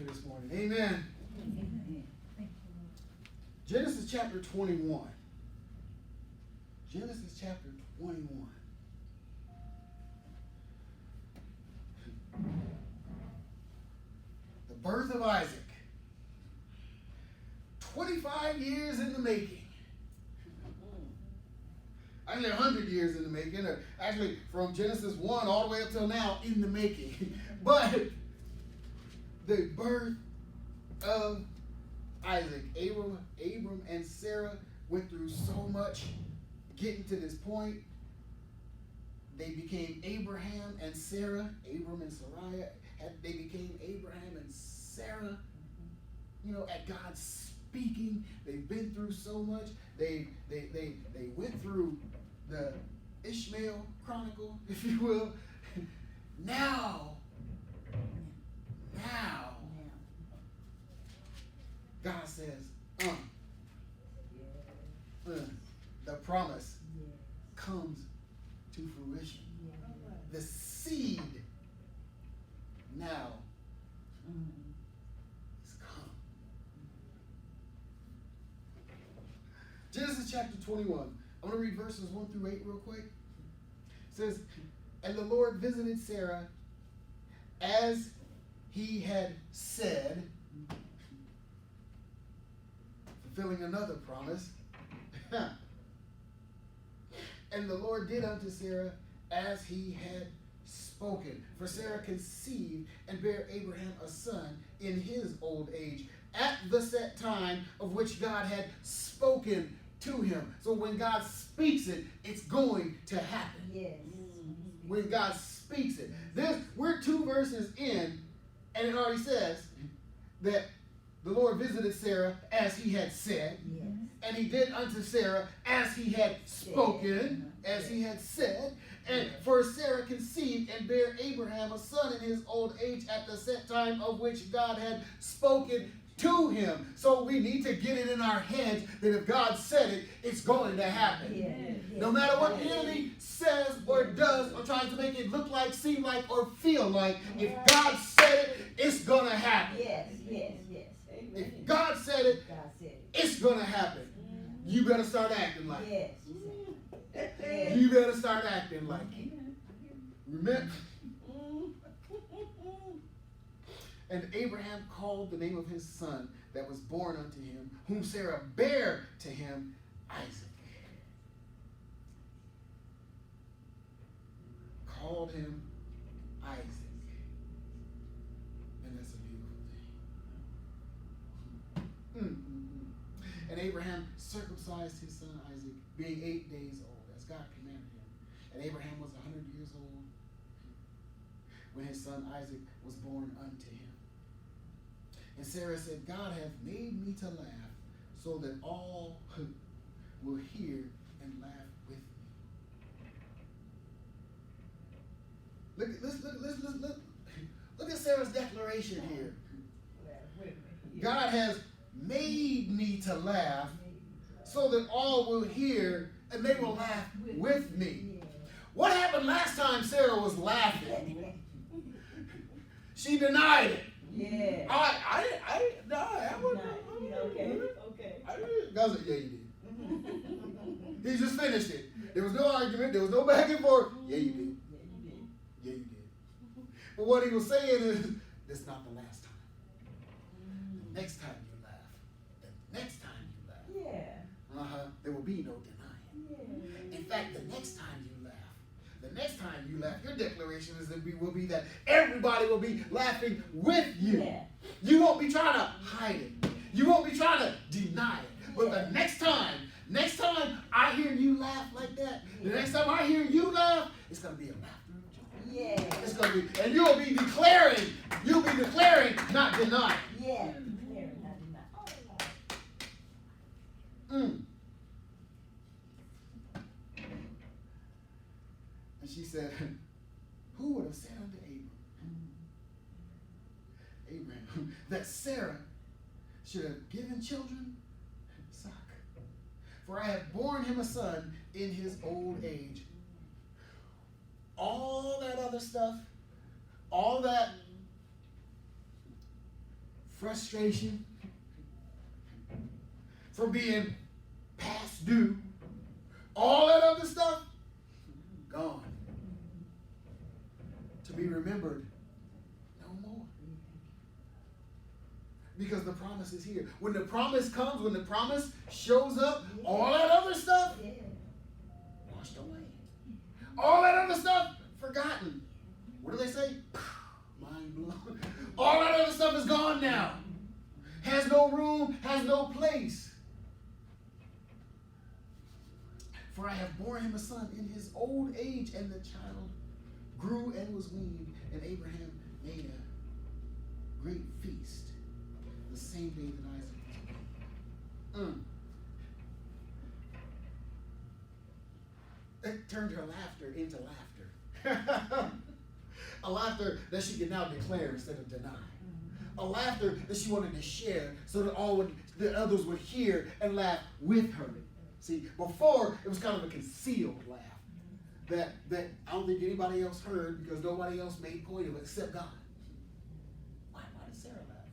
this morning. Amen. Genesis chapter 21. Genesis chapter 21. The birth of Isaac. 25 years in the making. Actually, 100 years in the making. Or actually, from Genesis 1 all the way up till now, in the making. But the birth of Isaac. Abram and Sarah went through so much getting to this point. They became Abraham and Sarah. Abram and Sarai. They became Abraham and Sarah. You know, at God's speaking. They've been through so much. They went through the Ishmael Chronicle, if you will. Now, God says, the promise comes to fruition. The seed now is come. Genesis chapter 21. I'm going to read verses 1 through 8 real quick. It says, and the Lord visited Sarah as he had said, fulfilling another promise. And the Lord did unto Sarah as he had spoken. For Sarah conceived and bare Abraham a son in his old age, at the set time of which God had spoken to him. So when God speaks it, it's going to happen. Yes. When God speaks it. We're 2 verses in, and it already says that the Lord visited Sarah as he had said. Yes. And he did unto Sarah as he had spoken, as he had said. And for Sarah conceived and bare Abraham a son in his old age at the set time of which God had spoken to him. So we need to get it in our heads that if God said it, it's going to happen. Yes. No matter what the enemy says or does or tries to make it look like, seem like, or feel like, if God said it, it's going to happen. Yes. If God said it, it's going to happen. You better start acting like it. Yes. You better start acting like it. Remember? And Abraham called the name of his son that was born unto him, whom Sarah bare to him, Isaac. Called him Isaac. And that's a beautiful thing. And Abraham circumcised his son Isaac, being 8 days old, as God commanded him. And Abraham was 100 years old when his son Isaac was born unto him. And Sarah said, God hath made me to laugh, so that all will hear and laugh with me. Look at Sarah's declaration here. God has made me to laugh, so that all will hear and they will laugh with me. What happened last time Sarah was laughing? She denied it. Yeah. I wouldn't. Okay. God said, yeah, you did. He just finished it. There was no argument. There was no back and forth. Yeah, you did. Yeah, you did. But what he was saying is, this is not the last time. The next time you laugh. The next time you laugh. Yeah. There will be no denying. Yeah. In fact, the next time you laugh, your declaration will be that everybody will be laughing with you. Yeah. You won't be trying to hide it. You won't be trying to deny it. But the next time I hear you laugh like that, the next time I hear you laugh, it's going to be a laughter of joy. Yeah. It's going to be, and you'll be declaring, not denying. Yeah. And she said, who would have said unto Abraham, that Sarah should have given children suck? For I have borne him a son in his old age. All that other stuff, all that frustration, from being past due, all that other stuff, gone. To be remembered no more. Because the promise is here. When the promise comes, when the promise shows up, all that other stuff washed away. All that other stuff forgotten. What do they say? Mind blown. All that other stuff is gone now. Has no room, has no place. For I have borne him a son in his old age, and the child grew and was weaned, and Abraham made a great feast the same day that Isaac was born. It turned her laughter into laughter. A laughter that she could now declare instead of deny. A laughter that she wanted to share so that the others would hear and laugh with her. See, before it was kind of a concealed laugh that I don't think anybody else heard because nobody else made point of it except God. Why did Sarah laugh?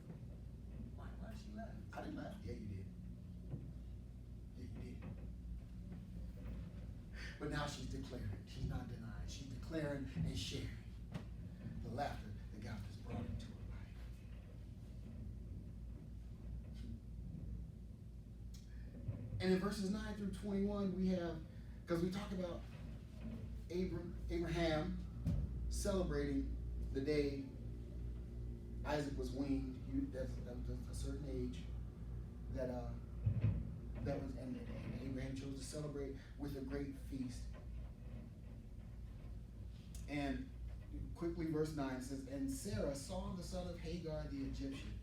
Why did she laugh? I didn't laugh. Yeah, you did. Yeah, you did. But now she's declaring. She's not denying. She's declaring and sharing the laughter that God has brought into her life. And in verses 9 through 21, we have, because we talk about Abraham celebrating the day Isaac was weaned. That was a certain age that was, and Abraham chose to celebrate with a great feast. And quickly, verse 9 says, and Sarah saw the son of Hagar the Egyptian,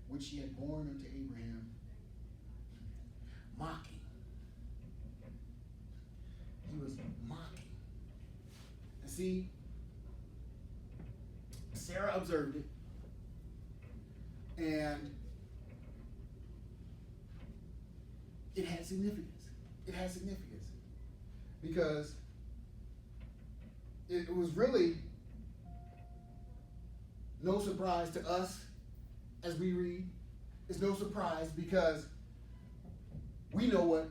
which she had borne unto Abraham, mocking. He was mocking. And see, Sarah observed it, and it had significance. It had significance because it was really no surprise to us as we read. It's no surprise because we know what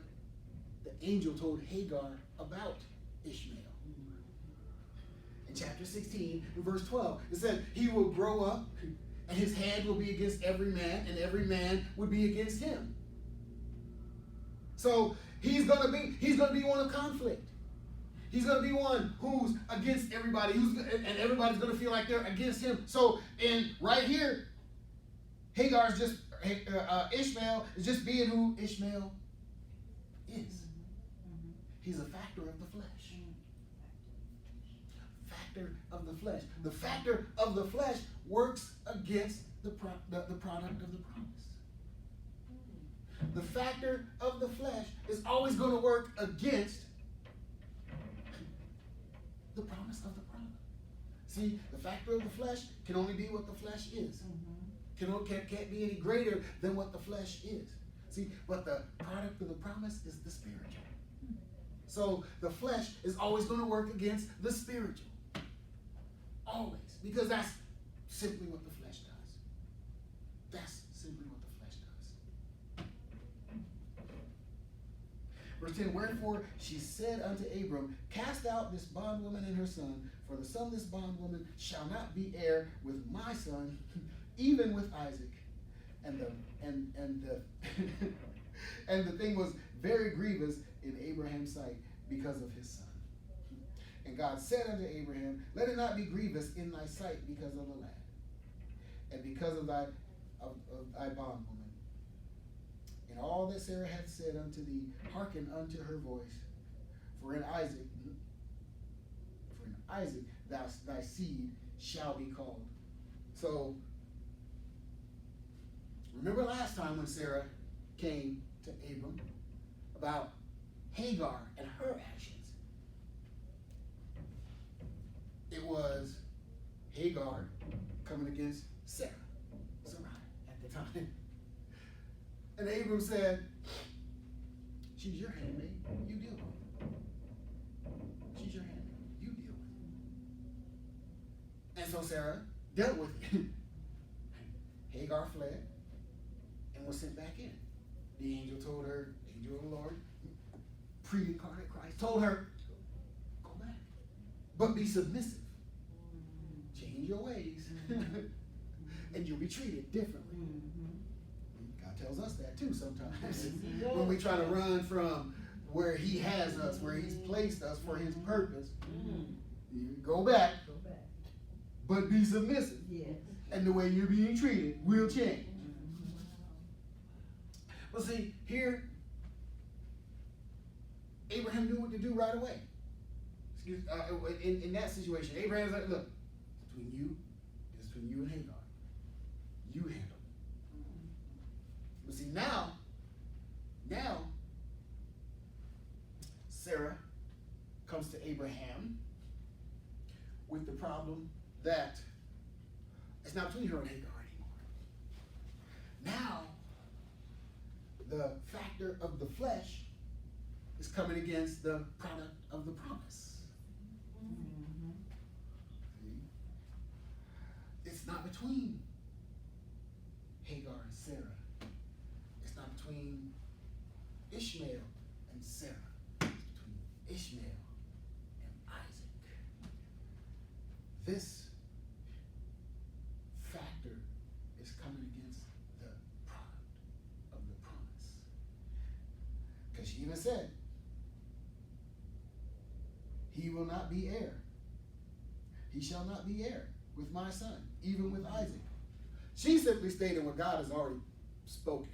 the angel told Hagar about Ishmael. In chapter 16, in verse 12, it said, he will grow up, and his hand will be against every man, and every man would be against him. So he's gonna be one of conflict. He's going to be one who's against everybody, and everybody's going to feel like they're against him. So, right here, Ishmael is just being who Ishmael is. He's a factor of the flesh. Factor of the flesh. The factor of the flesh works against the product of the promise. The factor of the flesh is always going to work against the promise of the promise. See, the factor of the flesh can only be what the flesh is. Can't be any greater than what the flesh is. See, but the product of the promise is the spiritual. So the flesh is always going to work against the spiritual. Always. Because that's simply what the flesh does. That's simply what the flesh does. Verse 10, wherefore she said unto Abram, cast out this bondwoman and her son, for the son of this bondwoman shall not be heir with my son, even with Isaac. And the thing was very grievous in Abraham's sight because of his son. And God said unto Abraham, let it not be grievous in thy sight because of the lad, and because of thy bondwoman. And all that Sarah had said unto thee, hearken unto her voice. For in Isaac thy seed shall be called. So, remember last time when Sarah came to Abram about Hagar and her actions. It was Hagar coming against Sarai at the time. And Abram said, she's your handmaid, you deal with it. She's your handmaid, you deal with it. And so Sarah dealt with it. Hagar fled and was sent back in. The angel told her, angel of the Lord, pre-incarnate Christ, told her, go back, but be submissive. Change your ways, and you'll be treated differently. God tells us that too sometimes. When we try to run from where he has us, where he's placed us for his purpose, you go back, but be submissive. Yes. And the way you're being treated will change. But see, here, Abraham knew what to do right away. In that situation, Abraham's like, look, it's between you and Hagar. You handle it. But see, now, Sarah comes to Abraham with the problem that it's not between her and Hagar anymore. Now, the factor of the flesh is coming against the product of the promise. See? It's not between Hagar and Sarah. It's not between Ishmael and Sarah. It's between Ishmael and Isaac. This factor is coming against the product of the promise. Because she even said, he will not be heir. He shall not be heir with my son, even with Isaac. She simply stated what God has already spoken.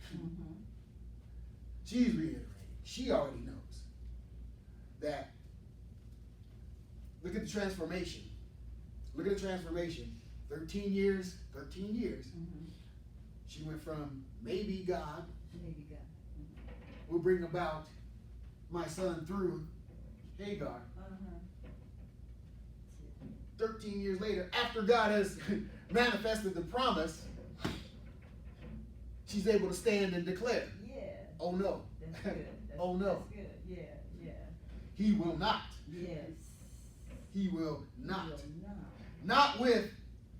She's reiterating. She already knows that. Look at the transformation. Look at the transformation. 13 years. She went from maybe God will bring about my son through Hagar. 13 years later, after God has manifested the promise, she's able to stand and declare, oh no. That's good. Oh no. That's good. Yeah. He will not. Yes. He will not. He will not. Not with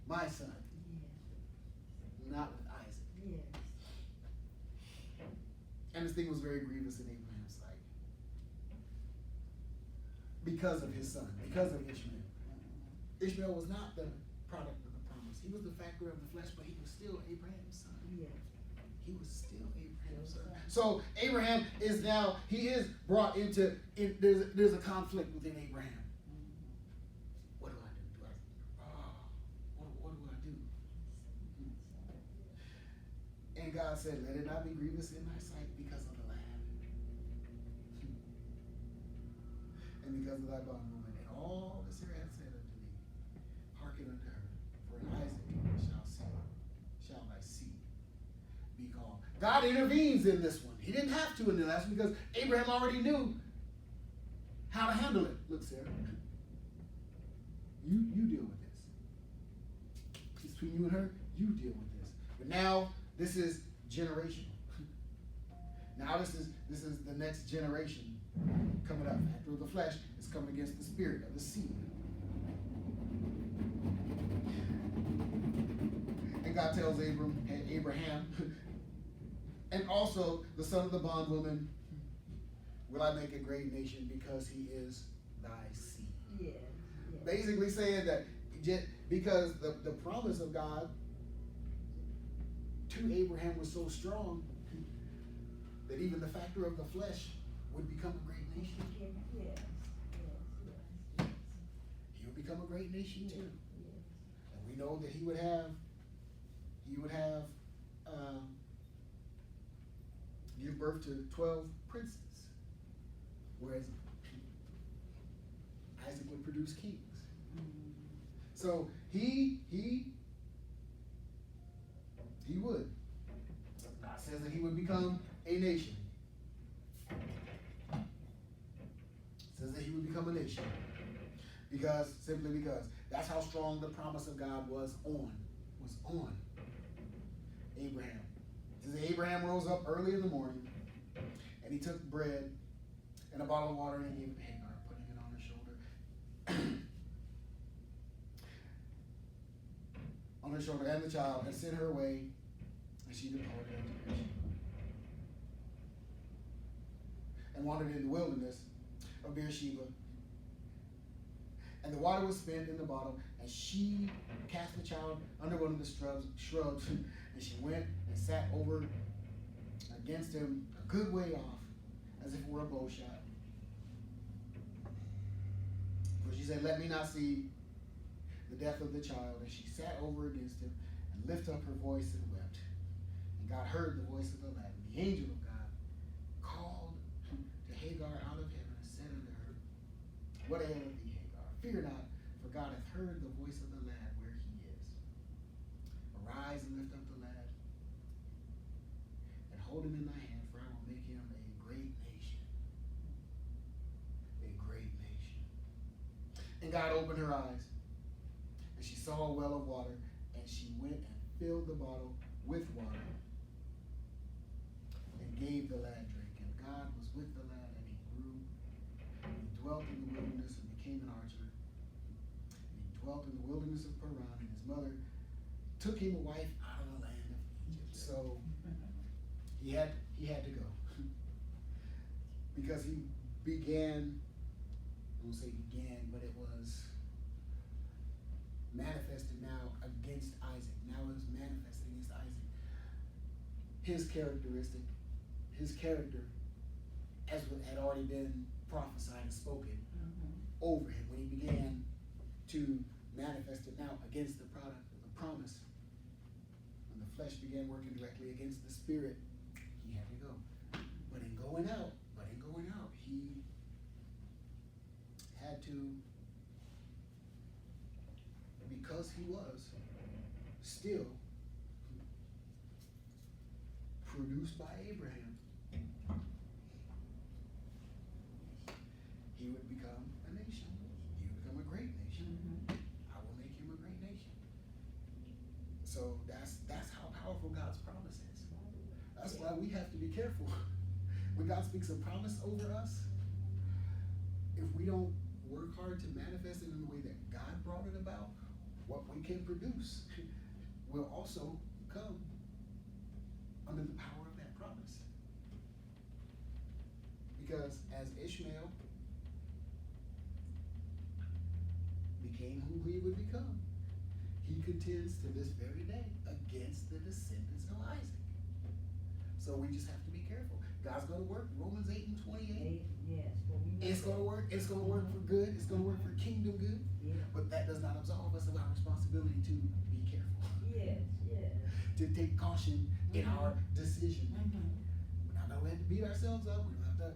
my son. Yes. Not with Isaac. Yes. And this thing was very grievous in Abraham's sight. Because of his son, because of Ishmael. Ishmael was not the product of the promise. He was the factor of the flesh, but he was still Abraham's son. Yes. He was still Abraham's son. So Abraham is now, he is brought into, there's a conflict within Abraham. What do I do? What do I do? And God said, let it not be grievous in thy sight because of the lad. And because of thy bondwoman. And all that Sarah hath said unto thee, hearken unto her. For in Isaac shall thy seed be called. God intervenes in this one. He didn't have to in the last one because Abraham already knew how to handle it. Look, Sarah, you deal with this. It's between you and her, you deal with this. But now this is generational. Now this is the next generation coming up. After the flesh is coming against the spirit of the seed. And God tells Abraham, and also the son of the bondwoman, will I make a great nation because he is thy seed. Yes. Basically saying that because the promise of God to Abraham was so strong that even the factor of the flesh would become a great nation. Yes. He would become a great nation too. Yes. And we know that he would have give birth to 12 princes, whereas Isaac would produce kings. So he would. God says that he would become a nation. Says that he would become a nation. Simply because that's how strong the promise of God was on Abraham. It says Abraham rose up early in the morning and he took bread and a bottle of water and he gave it to Hagar, putting it on her shoulder. On her shoulder and the child, and sent her away And she departed unto Beersheba, and wandered in the wilderness of Beersheba. And the water was spent in the bottle, and she cast the child under one of the shrubs, and she went and sat over against him a good way off, as if it were a bow shot. For she said, let me not see the death of the child. And she sat over against him, and lifted up her voice and wept. And God heard the voice of the lad. And the angel of God called to Hagar out of heaven, and said unto her, what aileth thee, Hagar? Fear not, for God hath heard the voice of the lad where he is. Arise and lift up the lad, and hold him in thy hand, for I will make him a great nation. A great nation. And God opened her eyes, and she saw a well of water, and she went and filled the bottle with water, and gave the lad drink. And God was with the lad, and he grew, and he dwelt in the wilderness, and became an archer. And he dwelt in the wilderness of Paran, and his mother took him a wife out of the land of Egypt. So he had to go. Because he began, I won't say began, but it was manifested now against Isaac. Now it was manifested against Isaac. His characteristic, his character, as what had already been prophesied and spoken over him when he began to manifest it now against the product of the promise. When the flesh began working directly against the spirit, he had to go. But in going out, he had to, because he was still produced by Abraham, he would become a nation. He would become a great nation. I will make him a great nation. So that's how powerful God's promise is. That's why we have to be careful. When God speaks a promise over us, if we don't work hard to manifest it in the way that God brought it about, what we can produce will also come under the power of that promise. Because as Ishmael became who he would become, he contends to this very day against the descendants of Isaac. So we just have to be careful. God's going to work. Romans 8 and 28. Yes. It's going to work. It's going to work for good. It's going to work for kingdom good. Yeah. But that does not absolve us of our responsibility to be careful. Yes, yes. To take caution in our decision making. We're not going to have to beat ourselves up. We don't have to,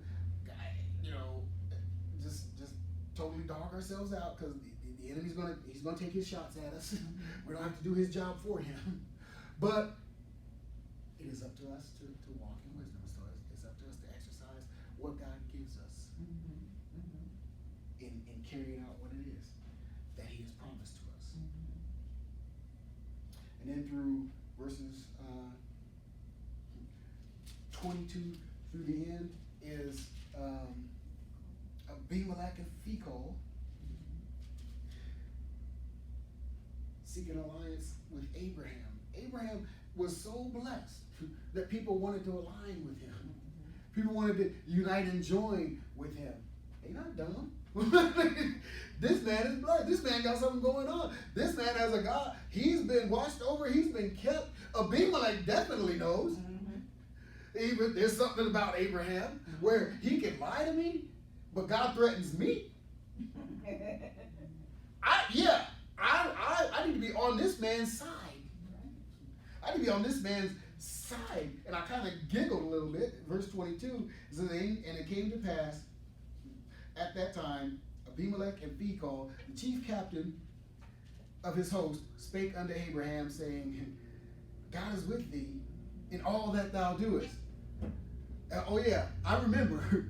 just totally dog ourselves out, because the enemy's he's gonna take his shots at us. We don't have to do his job for him. But it is up to us to walk in wisdom. So it's up to us to exercise what God gives us in carrying out what it is that he has promised to us. And then through verses 22 through the end is Abimelech and Phicol seeking alliance with Abraham. Abraham was so blessed that people wanted to align with him. People wanted to unite and join with him. They're not dumb. This man is blessed. This man got something going on. This man has a God. He's been watched over. He's been kept. Abimelech definitely knows. Even there's something about Abraham where he can lie to me, but God threatens me. I need to be on this man's side. I need to be on this man's side. And I kind of giggled a little bit. Verse 22 says, and it came to pass at that time, Abimelech and Phicol, the chief captain of his host, spake unto Abraham, saying, God is with thee in all that thou doest. Oh yeah, I remember.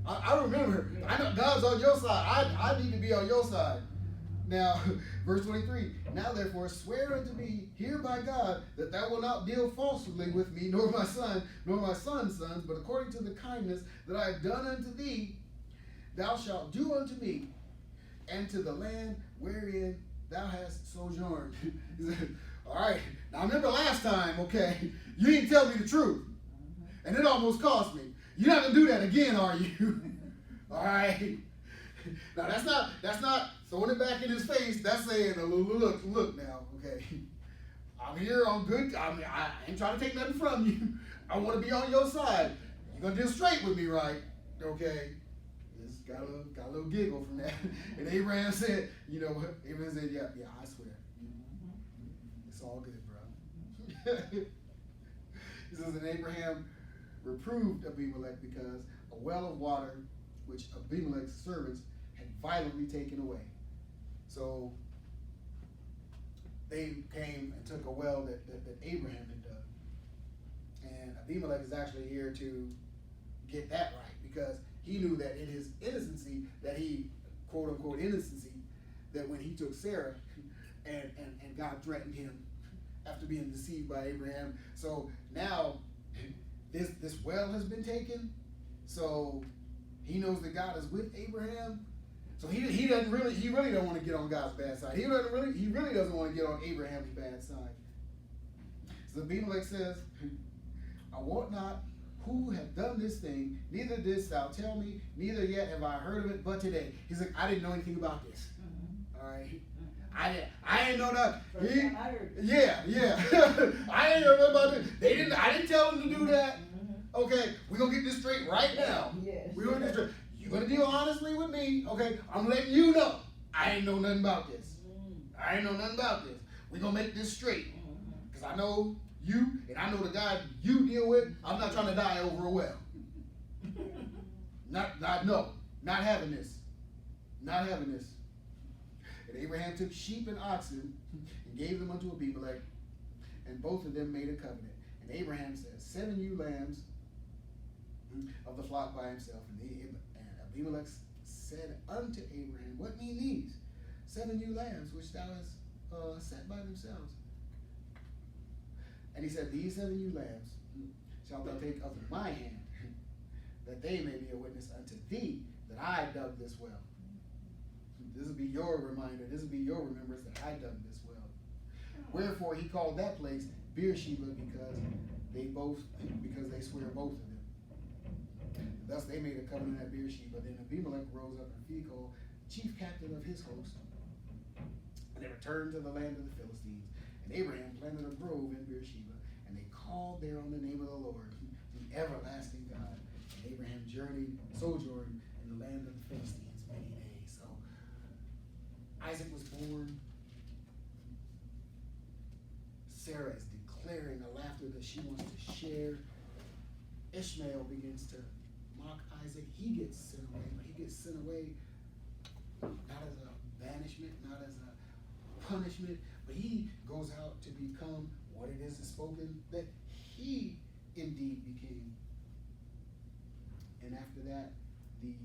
I remember. I know God's on your side. I need to be on your side. Now, verse 23, now therefore swear unto me here by God that thou wilt not deal falsely with me, nor my son, nor my son's sons, but according to the kindness that I have done unto thee, thou shalt do unto me, and to the land wherein thou hast sojourned. All right. Now remember last time, okay? You didn't tell me the truth, and it almost cost me. You're not gonna do that again, are you? All right. Now that's not throwing it back in his face. That's saying, look now, okay? I'm here. I'm good. I ain't trying to take nothing from you. I want to be on your side. You're gonna deal straight with me, right? Okay. Just got a little giggle from that. And Abraham said, you know what? Abraham said, yeah, I swear. It's all good, bro. He says, and Abraham reproved Abimelech because a well of water, which Abimelech's servants had violently taken away. So they came and took a well that Abraham had dug. And Abimelech is actually here to get that right, because he knew that in his innocency, that he, quote unquote innocency, that when he took Sarah and God threatened him after being deceived by Abraham. So now this well has been taken. So he knows that God is with Abraham. So he really don't want to get on God's bad side. He really doesn't want to get on Abraham's bad side. So Abimelech says, I wot not who have done this thing, neither didst thou tell me, neither yet have I heard of it but today. He's like, I didn't know anything about this. All right. I didn't know that. Yeah. I didn't know about it. I didn't tell them to do that. Okay, we're gonna get this straight right now. Yes. We're gonna get straight. You're gonna deal honestly with me, okay? I'm letting you know. I ain't know nothing about this. I ain't know nothing about this. We're gonna make this straight. Because I know you, and I know the guy you deal with. I'm not trying to die over a well. Not having this. Not having this. And Abraham took sheep and oxen and gave them unto Abimelech, and both of them made a covenant. And Abraham said, 7 ewe lambs of the flock by himself. And Abimelech said unto Abraham, what mean these 7 ewe lambs which thou hast set by themselves? And he said, these 7 ewe lambs shalt thou take of my hand, that they may be a witness unto thee that I dug this well. This will be your reminder. This will be your remembrance that I dug this well. Wherefore he called that place Beersheba, because they swear both of them. Thus they made a covenant at Beersheba. Then Abimelech rose up and Phicol, chief captain of his host, and they returned to the land of the Philistines. And Abraham planted a grove in Beersheba, and they called there on the name of the Lord, the everlasting God. And Abraham sojourned in the land of the Philistines many days. So Isaac was born. Sarah is declaring a laughter that she wants to share. Ishmael begins to mock Isaac. He gets sent away, but he gets sent away not as a banishment, not as a punishment, but he goes out to become what it is spoken that he indeed became. And after that, the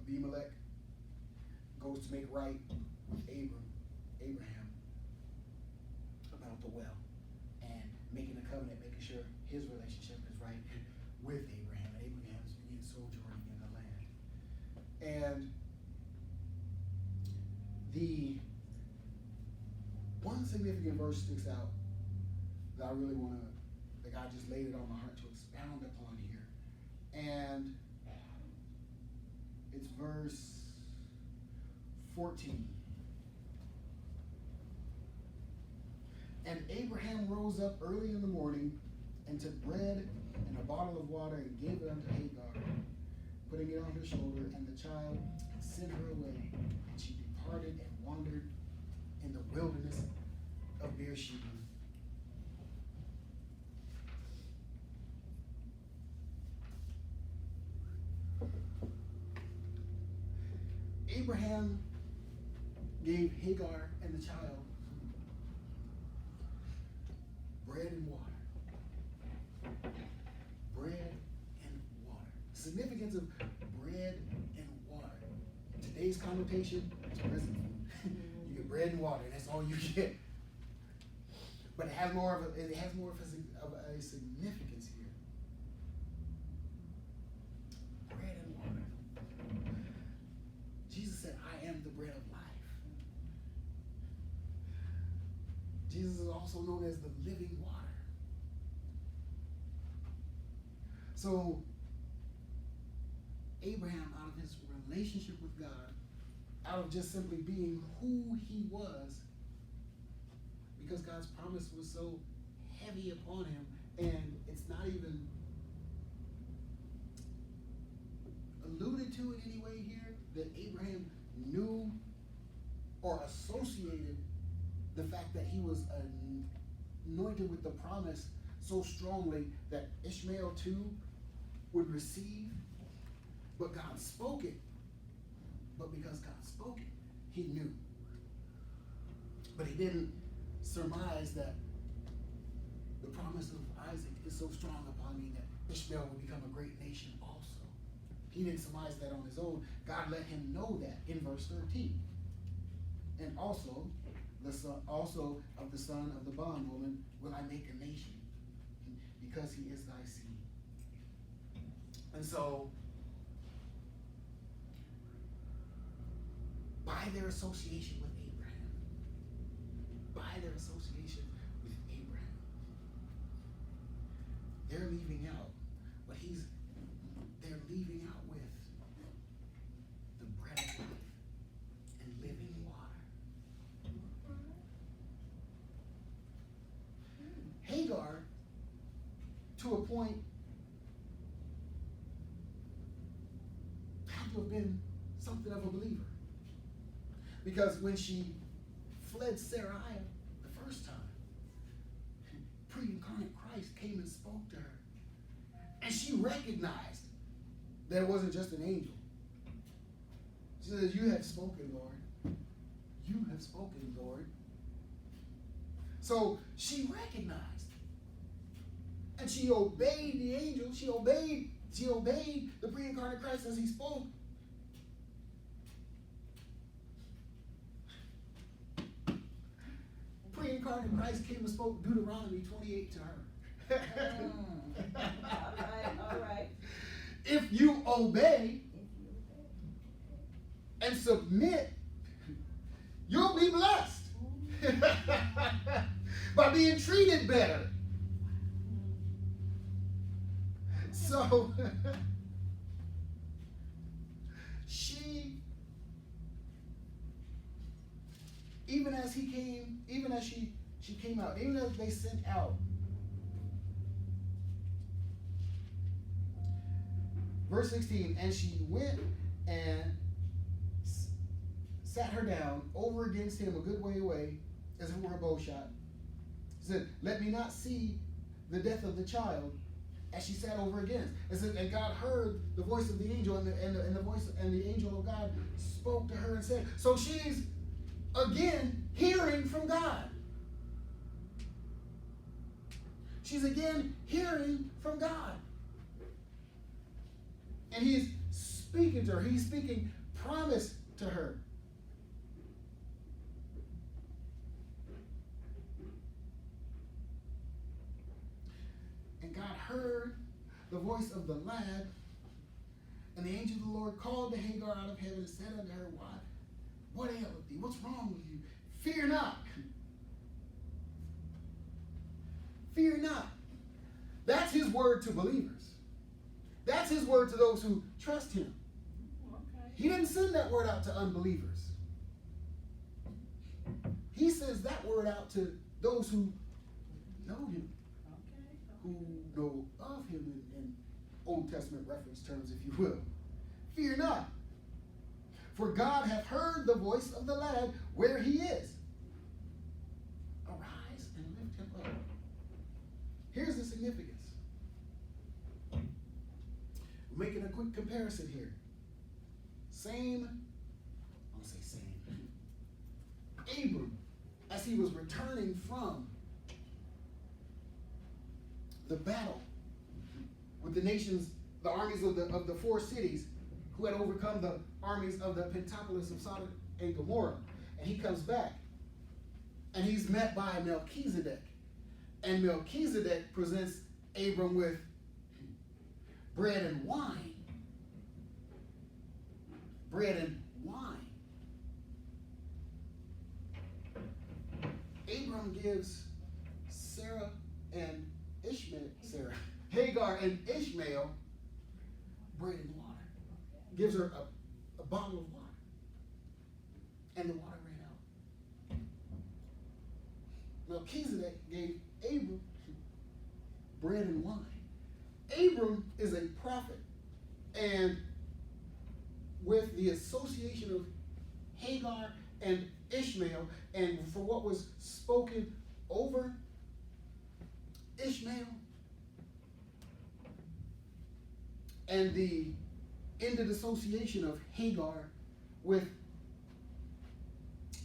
Abimelech goes to make right with Abraham about the well, and making a covenant, making sure his relationship is right with Abraham. And Abraham is being sojourning in the land. And the one significant verse sticks out that I really want to, that God just laid it on my heart to expound upon here. And it's verse 14. And Abraham rose up early in the morning and took bread and a bottle of water and gave it unto Hagar, putting it on her shoulder and the child, and sent her away. And she departed and wandered in the wilderness of Beersheba. Abraham gave Hagar and the child bread and water. Bread and water. Significance of bread and water. In today's connotation, it's present food. You get bread and water, and that's all you get. But it has more of a significance here. Bread and water. Jesus Jesus is also known as the living water. So Abraham, out of his relationship with God, out of just simply being who he was, because God's promise was so heavy upon him, and it's not even alluded to in any way here that Abraham knew or associated the fact that he was anointed with the promise so strongly that Ishmael too would receive. But God spoke it. But because God spoke it, he knew. But he didn't surmise that the promise of Isaac is so strong upon me that Ishmael will become a great nation also. He didn't surmise that on his own. God let him know that in verse 13. And also, also of the son of the bondwoman will I make a nation, because he is thy seed. And so, by their association with Abraham, they're leaving out what they're leaving out with the bread of life and living water. Hagar, to a point, had to have been something of a believer. Because when she fled Sarai the first time, pre-incarnate Christ came and spoke to her. And she recognized that it wasn't just an angel. She says, you have spoken, Lord. You have spoken, Lord. So she recognized. And she obeyed the angel. She obeyed the pre-incarnate Christ as he spoke. Pre-incarnate Christ came and spoke Deuteronomy 28 to her. All right. If you obey and submit, you'll be blessed by being treated better. So she, even as she came out, even as they sent out, verse 16, and she went and sat her down over against him a good way away, as if it were a bow shot. Said, let me not see the death of the child, as she sat over against. It said, and God heard the voice of the angel, and the angel of God spoke to her and said, so she's again hearing from God. She's again hearing from God. And he's speaking to her. He's speaking promise to her. And God heard the voice of the lad, and the angel of the Lord called to Hagar out of heaven and said unto her, what aileth thee? What's wrong with you? Fear not. Fear not. That's his word to believers. That's his word to those who trust him. Okay. He didn't send that word out to unbelievers. He sends that word out to those who know him, who know of him in Old Testament reference terms, if you will. Fear not, for God hath heard the voice of the lad where he is. Arise and lift him up. Here's the significance. We're making a quick comparison here. Abram, as he was returning from the battle with the nations, the armies of the four cities who had overcome the armies of the Pentapolis of Sodom and Gomorrah. And he comes back, and he's met by Melchizedek. And Melchizedek presents Abram with bread and wine. Bread and wine. Abram Abraham gives Hagar and Ishmael bread and water. Gives her a bottle of water. And the water ran out. Melchizedek gave Abram bread and wine. Abram is a prophet. And with the association of Hagar and Ishmael, and for what was spoken over Ishmael, and the ended association of Hagar with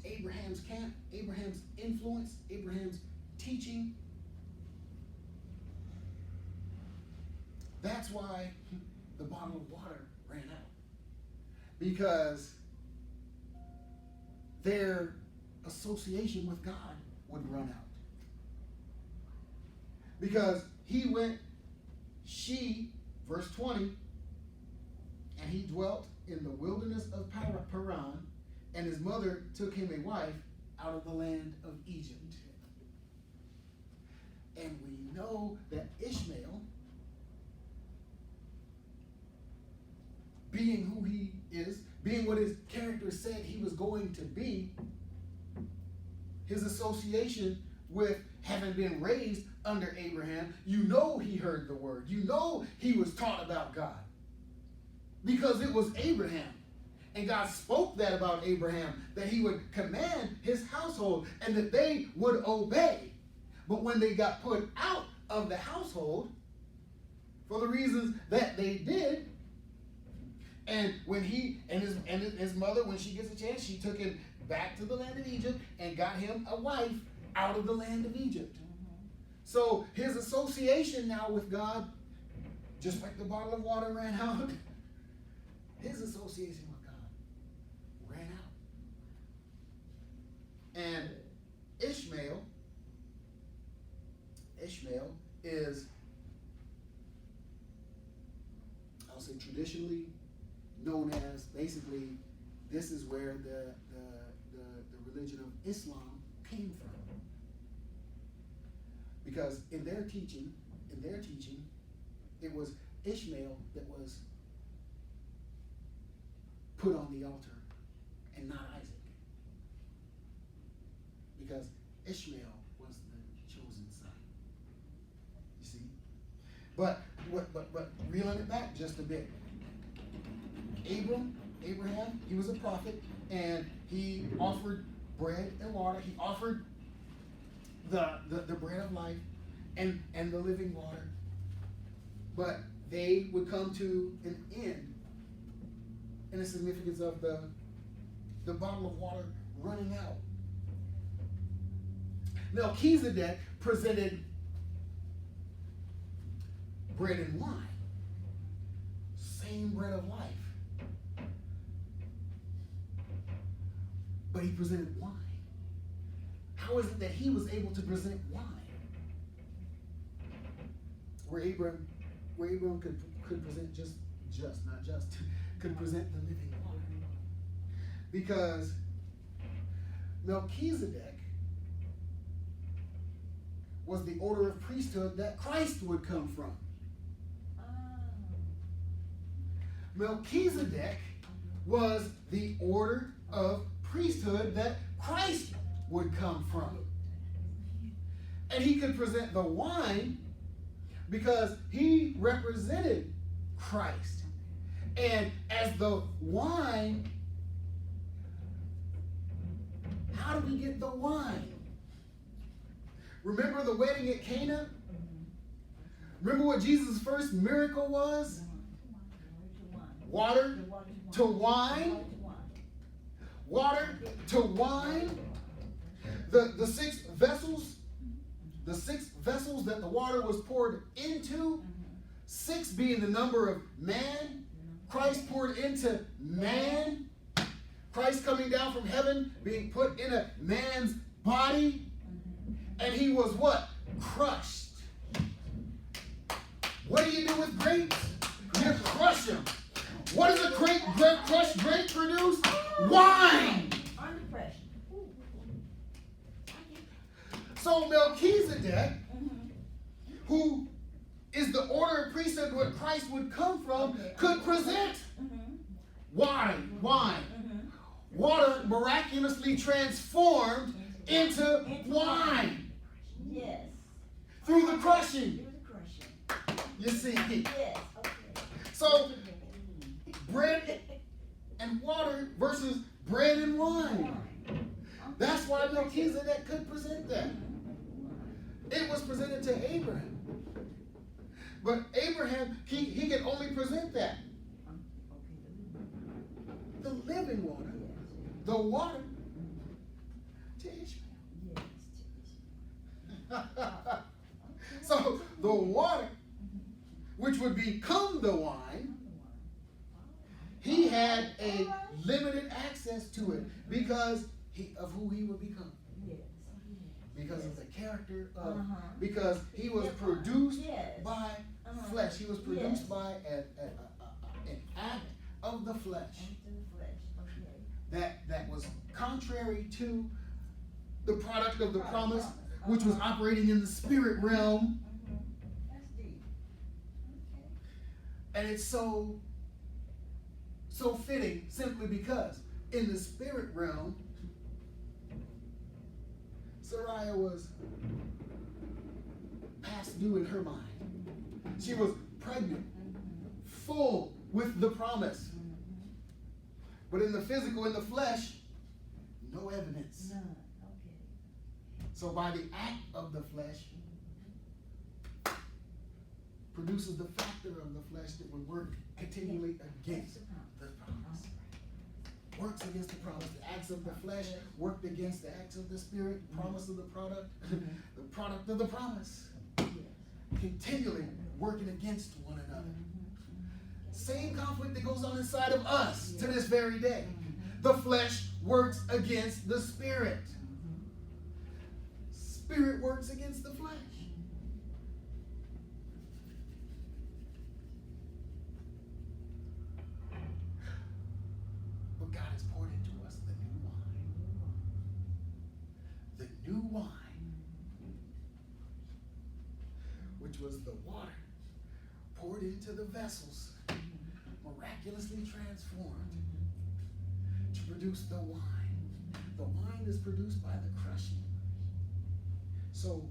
Abraham's camp, Abraham's influence, Abraham's teaching. That's why the bottle of water ran out. Because their association with God would run out. Because verse 20, and he dwelt in the wilderness of Paran, and his mother took him a wife out of the land of Egypt. And we know that Ishmael, being who he is, being what his character said he was going to be, his association with having been raised under Abraham, you know he heard the word. You know he was taught about God. Because it was Abraham. And God spoke that about Abraham, that he would command his household and that they would obey. But when they got put out of the household, for the reasons that they did, and when he and his mother, when she gets a chance, she took him back to the land of Egypt and got him a wife out of the land of Egypt. So his association now with God, just like the bottle of water ran out, his association with God ran out. And Ishmael is, I'll say, traditionally known as, basically, this is where the religion of Islam came from. Because in their teaching, it was Ishmael that was put on the altar and not Isaac. Because Ishmael was the chosen son. You see? But reeling it back just a bit. Abraham, he was a prophet, and he offered bread and water. He offered the bread of life and the living water. But they would come to an end in the significance of the bottle of water running out. Melchizedek presented bread and wine. Same bread of life. But he presented wine. How is it that he was able to present wine? Where Abraham could present could present the living water. Because Melchizedek was the order of priesthood that Christ would come from. Melchizedek was the order of priesthood that Christ would come from. And he could present the wine because he represented Christ. And as the wine, how do we get the wine? Remember the wedding at Cana? Remember what Jesus' first miracle was? Water to wine. Water to wine. The six vessels that the water was poured into, 6 being the number of man, Christ poured into man, Christ coming down from heaven, being put in a man's body, and he was what? Crushed. What do you do with grapes? You crush them. What does a crushed grape produce? Wine. So Melchizedek, Mhm. who is the order of priesthood where Christ would come from, Okay. could present Mhm. wine. Mhm. Water miraculously transformed into wine Yes. through the crushing. It was a crushing. You see, Yes. Okay. so bread and water versus bread and wine. That's why Melchizedek could present that. It was presented to Abraham. But Abraham, he could only present that. The living water. The water to Ishmael. So the water, which would become the wine, he had a limited access to it because of who he would become. Because of the character of, because he was produced by flesh. He was produced by an act of the flesh that was contrary to the product of the promise, which was operating in the spirit realm. That's deep. And it's so fitting simply because in the spirit realm, Sarai was past due in her mind. She was pregnant, full with the promise. But in the physical, in the flesh, no evidence. None. Okay. So by the act of the flesh, produces the factor of the flesh that would work continually against the promise. Works against the promise. The acts of the flesh worked against the acts of the spirit, promise of the product of the promise. Continually working against one another. Same conflict that goes on inside of us to this very day. The flesh works against the spirit. Spirit works against the flesh. But God has poured into us the new wine. The new wine, which was the water poured into the vessels, miraculously transformed to produce the wine. The wine is produced by the crushing. So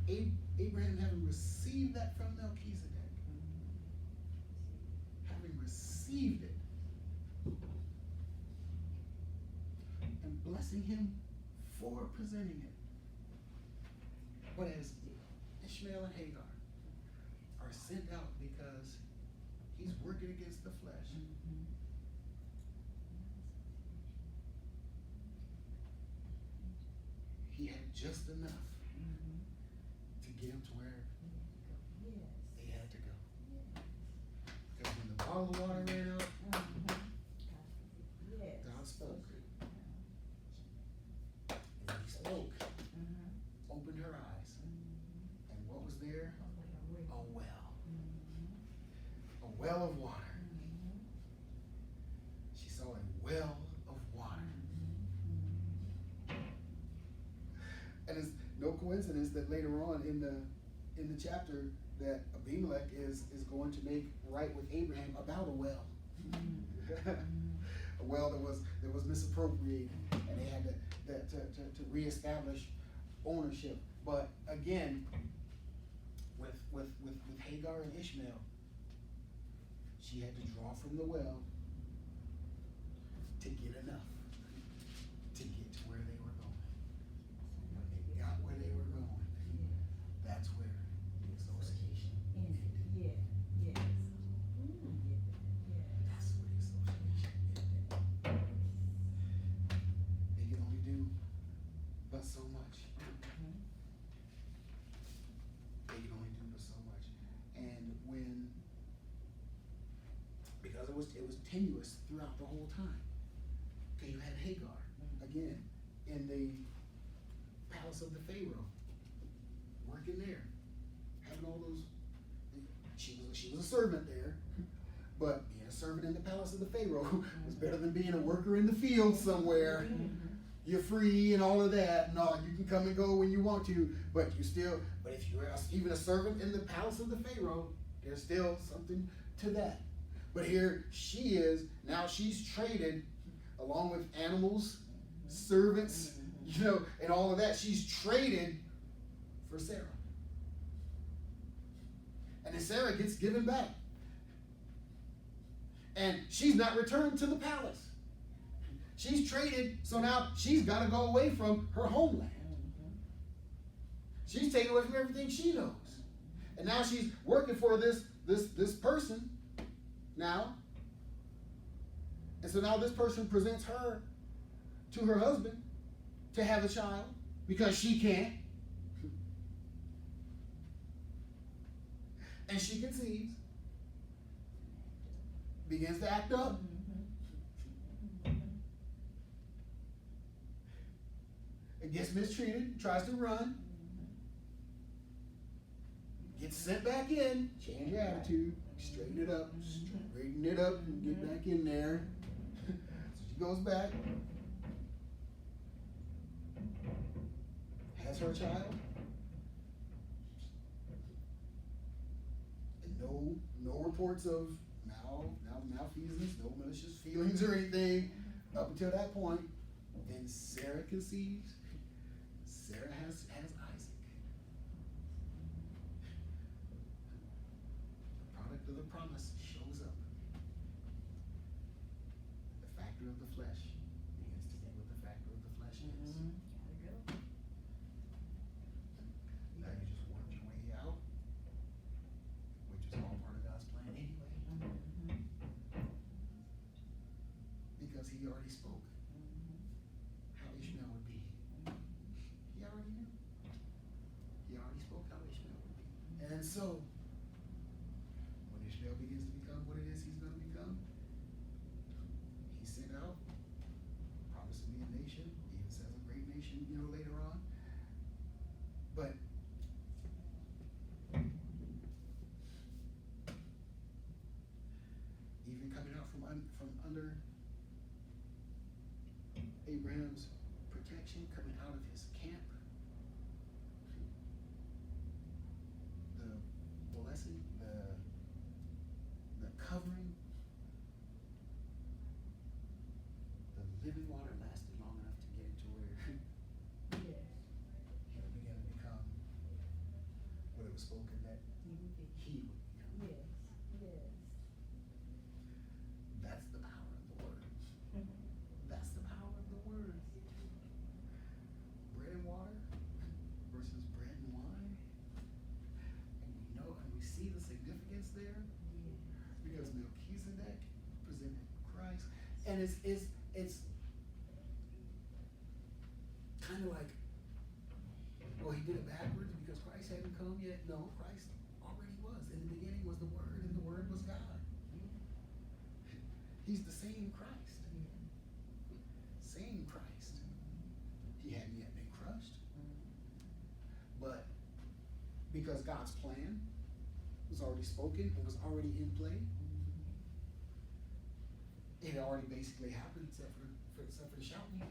Abraham, having received that from Melchizedek, having received it, and blessing him for presenting it. But as Ishmael and Hagar are sent out because he's working against the flesh. He had just enough to get him to where they had to go. Because when the bottle of water ran out, God spoke. And he spoke, opened her eyes. And what was there? A well. A well of water. She saw a well of water. And it's no coincidence that later on in the chapter that Abimelech is going to make right with Abraham about a well. A well that was misappropriated, and they had to reestablish ownership. But again, with Hagar and Ishmael, she had to draw from the well to get enough to get to where they were going. When they got where they were going, that's where the association ended. That's where the association ended. They can only do but so much. They can only do but so much. And because it was tenuous throughout the whole time. Okay, you had Hagar again in the palace of the Pharaoh, working there, having all those. She was a servant there, but being a servant in the palace of the Pharaoh was better than being a worker in the field somewhere. you're free and all of that. No, you can come and go when you want to, but if you're even a servant in the palace of the Pharaoh, there's still something to that. But here she is, now she's traded along with animals, servants, and all of that. She's traded for Sarah. And then Sarah gets given back. And she's not returned to the palace. She's traded, so now she's got to go away from her homeland. She's taken away from everything she knows. And now she's working for this person now. And so now this person presents her to her husband to have a child because she can't. And she conceives, begins to act up. It gets mistreated, tries to run, gets sent back in, change your attitude, straighten it up, and get back in there. So she goes back, has her child, and no reports of malfeasance, no malicious feelings or anything up until that point. Then Sarah conceives. Sarah has Isaac. The product of the promise shows up. The factor of the flesh begins to be what the factor of the flesh is. Gotta go. Now you just worked your way out, which is all part of God's plan anyway. Because he already spoke how Ishmael would be. He already knew. He already spoke how Ishmael would be. And so, when Ishmael begins to become what it is he's going to become, he's sent out, promised to be a nation, even says a great nation, later on. But even coming out from under Abraham's protection, coming out of his camp, the blessing, the covering, the living water lasted long enough to get it to where Yes. he began to become what it was spoken that He would be. he would become. Yes. Yes. That's the power of the word. That's the power of the word. Bread and water versus bread and wine. And we see the significance there because Melchizedek presented Christ. And it's kind of like, well, he did it backwards because Christ hadn't come yet. No, Christ already was. In the beginning was the Word, and the Word was God. He's the same Christ. Same Christ. He hadn't yet been crushed. But because God's plan was already spoken and was already in play, it had already basically happened except for the shouting.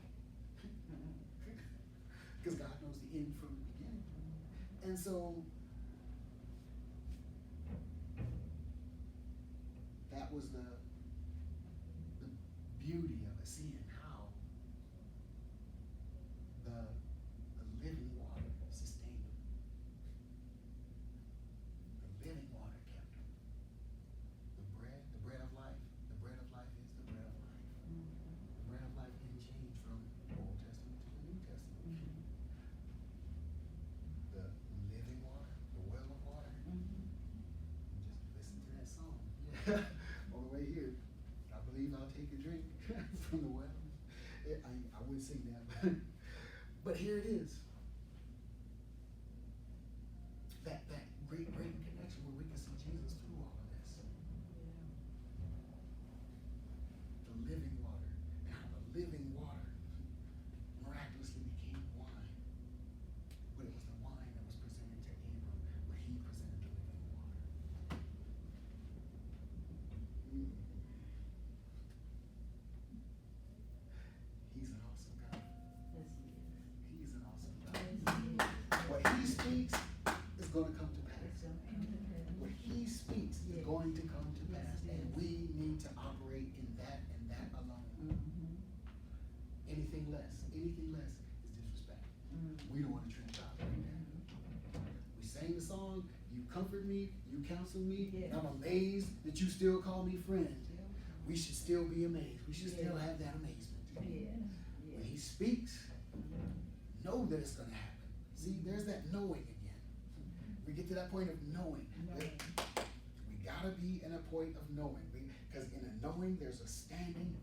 Because God knows the end from the beginning. And so that was the beauty of it, seeing how the living water sustained him. The living water kept him. The bread of life. The bread of life is the bread of life. The bread of life didn't change from the Old Testament to the New Testament. The living water, the well of water. Just listen to that song. On the way here. I believe I'll take a drink from the well. I would sing that. But here it is. That great connection where we can see Jesus through all of this. The living water. And how the living water miraculously became wine. But it was the wine that was presented to Abram, but he presented the living water. He's an awesome God. less, anything less is disrespect. We don't want to treat God like that. We sang the song, you comfort me, you counsel me, Yeah. and I'm amazed that you still call me friend. We should still be amazed. We should still have that amazement. When he speaks, know that it's going to happen. See, there's that knowing again. We get to that point of knowing. We gotta be in a point of knowing. Because in a knowing, there's a standing